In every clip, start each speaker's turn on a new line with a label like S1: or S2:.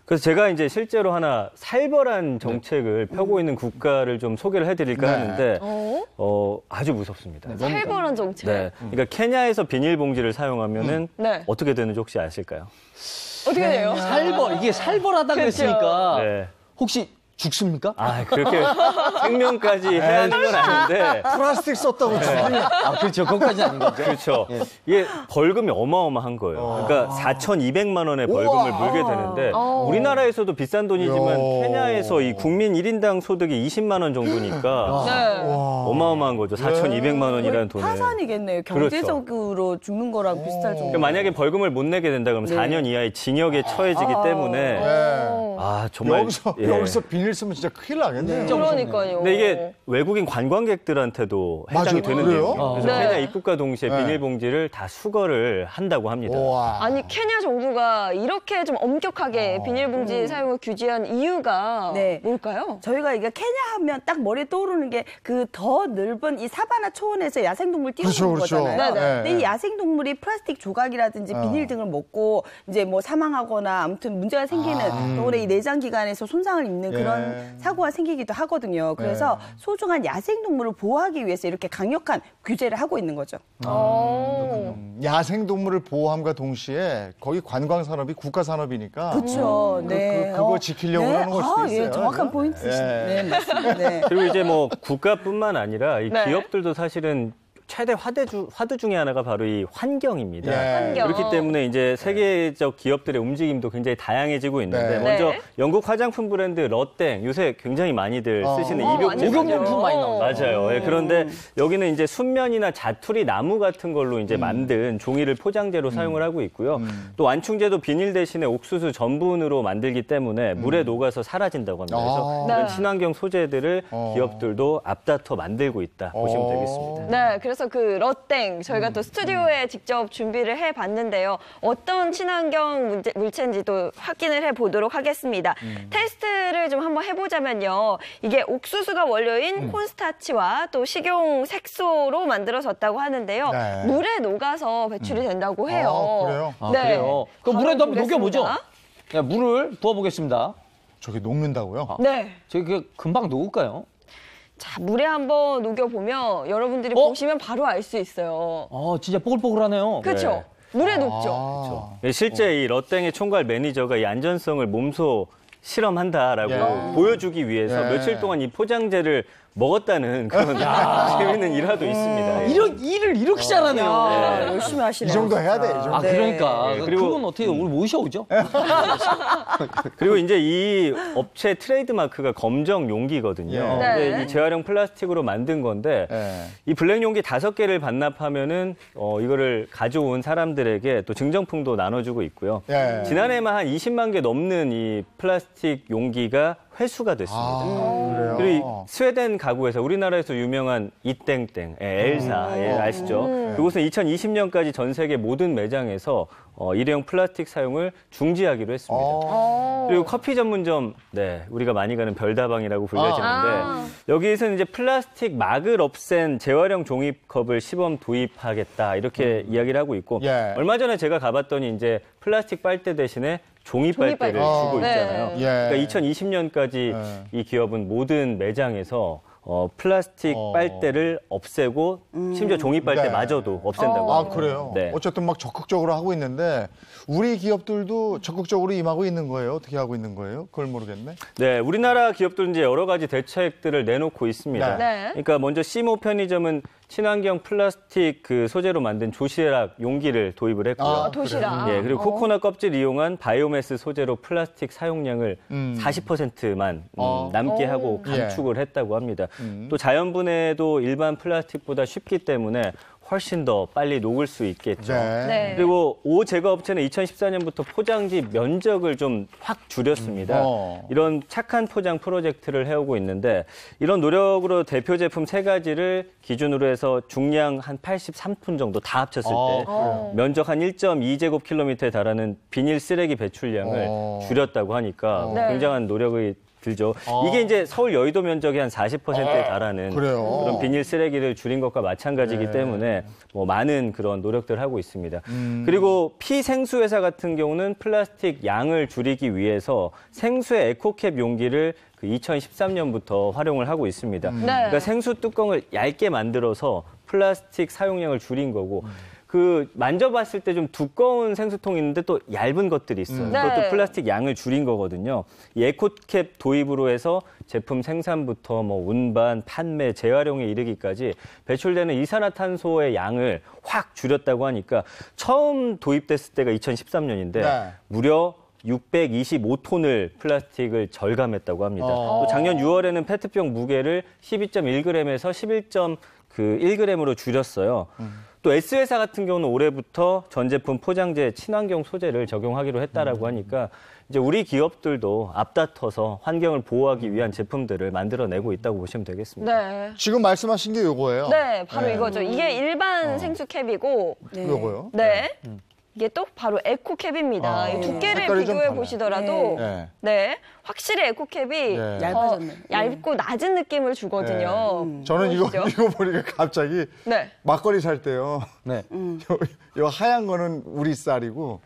S1: 그래서 제가 이제 실제로 하나 살벌한 정책을 펴고 있는 국가를 좀 소개를 해드릴까 하는데 아주 무섭습니다.
S2: 살벌한 정책?
S1: 네. 그러니까 케냐에서 비닐봉지를 사용하면은 어떻게 되는지 혹시 아실까요?
S2: 어떻게 돼요?
S3: 이게 살벌하다고 했으니까
S1: 네.
S3: 혹시 죽습니까?
S1: 아, 그렇게 생명까지 해야 하는 건 아닌데.
S4: 플라스틱 썼다고 죽으니.
S3: 그렇죠. 그것까지는 아닌 거죠.
S1: 그렇죠. 이게 벌금이 어마어마한 거예요. 그러니까 4,200만 원의 벌금을 물게 되는데 우리나라에서도 비싼 돈이지만 케냐에서 이 국민 1인당 소득이 20만 원 정도니까 어마어마한 거죠. 4,200만 원이라는 돈을.
S5: 파산이겠네요. 경제적으로 죽는 거랑 비슷할 정도.
S1: 그러니까 만약에 벌금을 못 내게 된다 그러면 4년 이하의 징역에 처해지기 때문에 정말
S4: 여기서 비닐 쓰면 진짜 큰일 나겠네요.
S2: 그러니까요.
S1: 근데 이게 외국인 관광객들한테도 해당이 되는 내용이에요. 그래서 케냐 입국과 동시에 비닐봉지를 다 수거를 한다고 합니다.
S2: 아니 케냐 정부가 이렇게 좀 엄격하게 비닐봉지 사용을 규제한 이유가 뭘까요?
S5: 저희가 이게 케냐 하면 딱 머리에 떠오르는 게 그 더 넓은 이 사바나 초원에서 야생동물 띄우는 거잖아요. 근데 이 야생동물이 플라스틱 조각이라든지 비닐 등을 먹고 이제 뭐 사망하거나 아무튼 문제가 생기는 또 이 내장 기관에서 손상을 입는 그런 사고가 생기기도 하거든요. 그래서 소중한 야생동물을 보호하기 위해서 이렇게 강력한 규제를 하고 있는 거죠.
S4: 야생동물을 보호함과 동시에 거기 관광산업이 국가산업이니까
S5: 그렇죠.
S4: 그거 지키려고 하는 걸 수도 있어요.
S5: 정확한 포인트시네요. 네, 맞습니다.
S1: 그리고 이제 뭐 국가뿐만 아니라 이 기업들도 사실은 최대 화두 중에 하나가 바로 이 환경입니다.
S2: 환경.
S1: 그렇기 때문에 이제 세계적 기업들의 움직임도 굉장히 다양해지고 있는데 먼저 영국 화장품 브랜드 러땡 요새 굉장히 많이들 쓰시는
S3: 목욕용품 많이 나오죠.
S1: 맞아요. 그런데 여기는 이제 순면이나 자투리 나무 같은 걸로 이제 만든 종이를 포장재로 사용을 하고 있고요. 또 완충제도 비닐 대신에 옥수수 전분으로 만들기 때문에 물에 녹아서 사라진다고 합니다. 그래서 이런 친환경 소재들을 기업들도 앞다퉈 만들고 있다 보시면 되겠습니다.
S2: 네, 그래서 그 러땡 저희가 또 스튜디오에 직접 준비를 해봤는데요. 어떤 친환경 물체인지도 확인을 해보도록 하겠습니다. 테스트를 좀 한번 해보자면요. 이게 옥수수가 원료인 콘스타치와 또 식용 색소로 만들어졌다고 하는데요. 물에 녹아서 배출이 된다고 해요.
S4: 그래요?
S3: 그래요? 그럼 물에도 한번 녹여보죠. 네, 물을 부어보겠습니다.
S4: 저게 녹는다고요?
S2: 네.
S3: 저기 금방 녹을까요?
S2: 자, 물에 한번 녹여보면 여러분들이 보시면 바로 알 수 있어요.
S3: 진짜 뽀글뽀글하네요.
S2: 그렇죠? 물에 녹죠.
S1: 실제 이 러땡의 총괄 매니저가 이 안전성을 몸소 실험한다라고 보여주기 위해서 며칠 동안 이 포장재를 먹었다는 그런 재미있는 일화도 있습니다.
S3: 이런 일을 이렇게 잘하네요.
S5: 열심히 하시네요.
S4: 이 정도 해야 돼. 이 정도.
S3: 그러니까.
S1: 그리고
S3: 그건 어떻게 오늘 모셔오죠?
S1: 그리고 이제 이 업체 트레이드마크가 검정 용기거든요. 근데 이 재활용 플라스틱으로 만든 건데 이 블랙 용기 5개를 반납하면은 이거를 가져온 사람들에게 또 증정품도 나눠주고 있고요. 지난해만 한 20만 개 넘는 이 플라스틱 용기가 회수가 됐습니다.
S4: 그래요?
S1: 그리고 스웨덴 가구에서 우리나라에서 유명한 이땡땡, 엘사, 아시죠? 이곳은 2020년까지 전 세계 모든 매장에서 일회용 플라스틱 사용을 중지하기로 했습니다. 그리고 커피 전문점, 우리가 많이 가는 별다방이라고 불려지는데 여기에서는 이제 플라스틱 막을 없앤 재활용 종이컵을 시범 도입하겠다 이렇게 이야기를 하고 있고 얼마 전에 제가 가봤더니 이제 플라스틱 빨대 대신에 종이 빨대를 주고 있잖아요. 그러니까 2020년까지 이 기업은 모든 매장에서 플라스틱 빨대를 없애고 심지어 종이 빨대마저도 없앤다고 합니다.
S4: 그래요? 어쨌든 막 적극적으로 하고 있는데 우리 기업들도 적극적으로 임하고 있는 거예요? 어떻게 하고 있는 거예요? 그걸 모르겠네.
S1: 네, 우리나라 기업들은 이제 여러 가지 대책들을 내놓고 있습니다. 그러니까 먼저 시모 편의점은 친환경 플라스틱 그 소재로 만든 조시락 용기를 도입을 했고요.
S2: 도시락.
S1: 그리고 코코넛 껍질 이용한 바이오매스 소재로 플라스틱 사용량을 40%만 남게 하고 감축을 했다고 합니다. 또 자연분해도 일반 플라스틱보다 쉽기 때문에 훨씬 더 빨리 녹을 수 있겠죠. 그리고 제거업체는 2014년부터 포장지 면적을 좀 확 줄였습니다. 이런 착한 포장 프로젝트를 해오고 있는데 이런 노력으로 대표 제품 3가지를 기준으로 해서 중량 한 83톤 정도 다 합쳤을 때 면적 한 1.2제곱킬로미터에 달하는 비닐 쓰레기 배출량을 줄였다고 하니까 굉장한 노력이 들죠. 이게 이제 서울 여의도 면적의 한 40%에 달하는
S4: 그래요?
S1: 그런 비닐 쓰레기를 줄인 것과 마찬가지이기 때문에 뭐 많은 그런 노력들을 하고 있습니다. 그리고 피생수 회사 같은 경우는 플라스틱 양을 줄이기 위해서 생수의 에코캡 용기를 그 2013년부터 활용을 하고 있습니다. 그러니까 생수 뚜껑을 얇게 만들어서 플라스틱 사용량을 줄인 거고 그 만져봤을 때 좀 두꺼운 생수통이 있는데 또 얇은 것들이 있어요. 그것도 플라스틱 양을 줄인 거거든요. 이 에코캡 도입으로 해서 제품 생산부터 뭐 운반, 판매, 재활용에 이르기까지 배출되는 이산화탄소의 양을 확 줄였다고 하니까 처음 도입됐을 때가 2013년인데
S4: 네.
S1: 무려 625톤을 플라스틱을 절감했다고 합니다. 또 작년 6월에는 페트병 무게를 12.1g에서 11g으로 줄였어요. 또 S회사 같은 경우는 올해부터 전 제품 포장재 친환경 소재를 적용하기로 했다라고 하니까 이제 우리 기업들도 앞다퉈서 환경을 보호하기 위한 제품들을 만들어내고 있다고 보시면 되겠습니다.
S2: 네.
S4: 지금 말씀하신 게 요거예요?
S2: 네, 바로 이거죠. 이게 일반 생수캡이고,
S4: 요거요?
S2: 네. 이게 또 바로 에코캡입니다. 이 두께를
S4: 색깔이 좀
S2: 비교해
S4: 달라요.
S2: 보시더라도
S4: 네.
S2: 네, 확실히 에코캡이
S4: 네.
S5: 얇아졌네.
S2: 얇고 낮은 느낌을 주거든요.
S4: 저는 이거
S2: 보이시죠?
S4: 보니까 갑자기
S2: 네.
S4: 막걸리 살 때요.
S3: 네.
S4: 요 하얀 거는 우리 쌀이고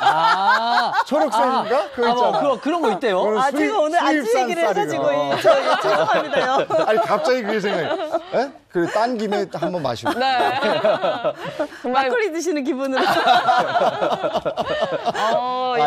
S3: 아,
S4: 초록색인가? 그거 있잖아.
S3: 뭐, 그런 거 있대요.
S4: 그거는
S5: 아, 제가 오늘 아침
S4: 수입산
S5: 얘기를 해가지고,
S4: 쌀이요.
S5: 저 죄송합니다요.
S4: 아니 갑자기 그게 생각이. 에? 그래 딴 김에 한번 마시고.
S2: 네. 정말
S5: 막걸리 드시는 기분으로.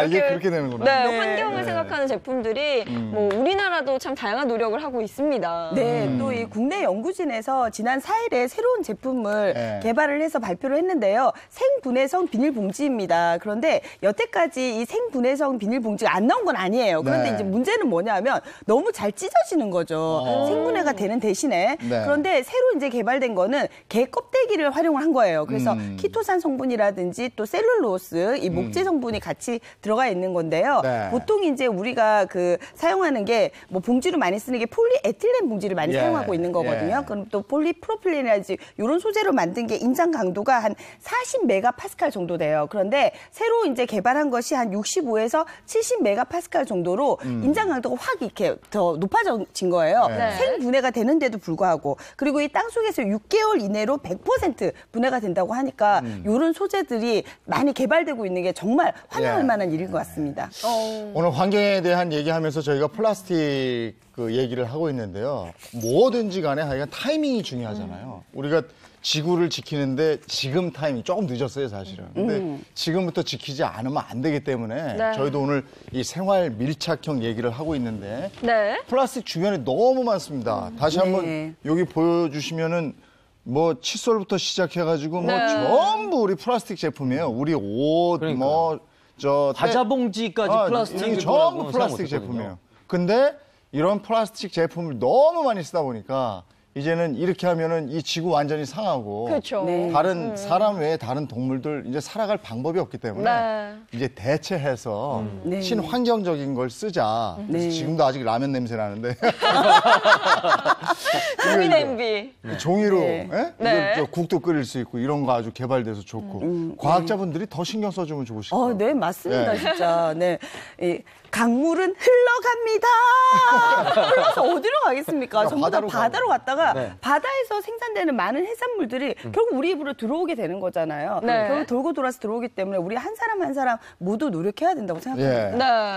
S4: 이게 그렇게 되는구나.
S2: 네, 환경을 생각하는 제품들이 뭐 우리나라도 참 다양한 노력을 하고 있습니다.
S5: 네, 또 이 국내 연구진에서 지난 4일에 새로운 제품을
S4: 네.
S5: 개발을 해서 발표를 했는데요. 생분해성 비닐봉지입니다. 그런데 여태까지 이 생분해성 비닐봉지가 안 나온 건 아니에요. 그런데
S4: 네.
S5: 이제 문제는 뭐냐면 너무 잘 찢어지는 거죠. 생분해가 되는 대신에.
S4: 네.
S5: 그런데 새로 이제 개발된 거는 게 껍데기를 활용을 한 거예요. 그래서 키토산 성분이라든지 또 셀룰로스, 이 목재 성분이 같이 들어가 있는 건데요.
S4: 네.
S5: 보통 이제 우리가 그 사용하는 게 뭐 봉지로 많이 쓰는 게 폴리에틸렌 봉지를 많이
S4: 예.
S5: 사용하고 있는 거거든요.
S4: 예.
S5: 그럼 또 폴리프로필렌이라든지 이런 소재로 만든 게 인장 강도가 한 40메가파스칼 정도 돼요. 그런데 새로 이제 개발한 것이 한 65에서 70메가파스칼 정도로 인장 강도가 확 이렇게 더 높아진 거예요.
S2: 네.
S5: 생분해가 되는데도 불구하고. 그리고 이 땅속에서 6개월 이내로 100% 분해가 된다고 하니까 이런 소재들이 많이 개발되고 있는 게 정말 환영할
S4: 예.
S5: 만한 일인 것 같습니다.
S4: 오늘 환경에 대한 얘기하면서 저희가 플라스틱 그 얘기를 하고 있는데요. 뭐든지 간에 하여간 타이밍이 중요하잖아요. 우리가 지구를 지키는데 지금 타이밍 조금 늦었어요, 사실은. 근데 지금부터 지키지 않으면 안 되기 때문에
S2: 네.
S4: 저희도 오늘 이 생활 밀착형 얘기를 하고 있는데
S2: 네.
S4: 플라스틱 주변에 너무 많습니다. 다시 한번 여기 보여주시면은 뭐 칫솔부터 시작해가지고 뭐
S2: 네.
S4: 전부 우리 플라스틱 제품이에요. 우리 옷, 뭐 저
S3: 과자 봉지까지 플라스틱
S4: 전부 플라스틱 제품이에요. 근데 이런 플라스틱 제품을 너무 많이 쓰다 보니까 이제는 이렇게 하면은 이 지구 완전히 상하고
S2: 그렇죠.
S5: 네.
S4: 다른 사람 외에 다른 동물들 이제 살아갈 방법이 없기 때문에
S2: 네.
S4: 이제 대체해서
S5: 네.
S4: 친환경적인 걸 쓰자.
S5: 네.
S4: 지금도 아직 라면 냄새 나는데
S2: 종이 냄비.
S4: 종이로
S5: 네.
S4: 예?
S2: 네.
S4: 이거 저 국도 끓일 수 있고 이런 거 아주 개발돼서 좋고 과학자분들이 더 신경 써주면 좋고 싶어요.
S5: 네, 맞습니다,
S4: 네.
S5: 진짜. 네. 이 강물은 흘러갑니다. 흘러서 어디로 가겠습니까? 전부 다 바다로 갔다가 바다에서 생산되는 많은 해산물들이 결국 우리 입으로 들어오게 되는 거잖아요.
S2: 네.
S5: 결국 돌고 돌아서 들어오기 때문에 우리 한 사람 한 사람 모두 노력해야 된다고 생각합니다.
S4: 예.
S2: 네.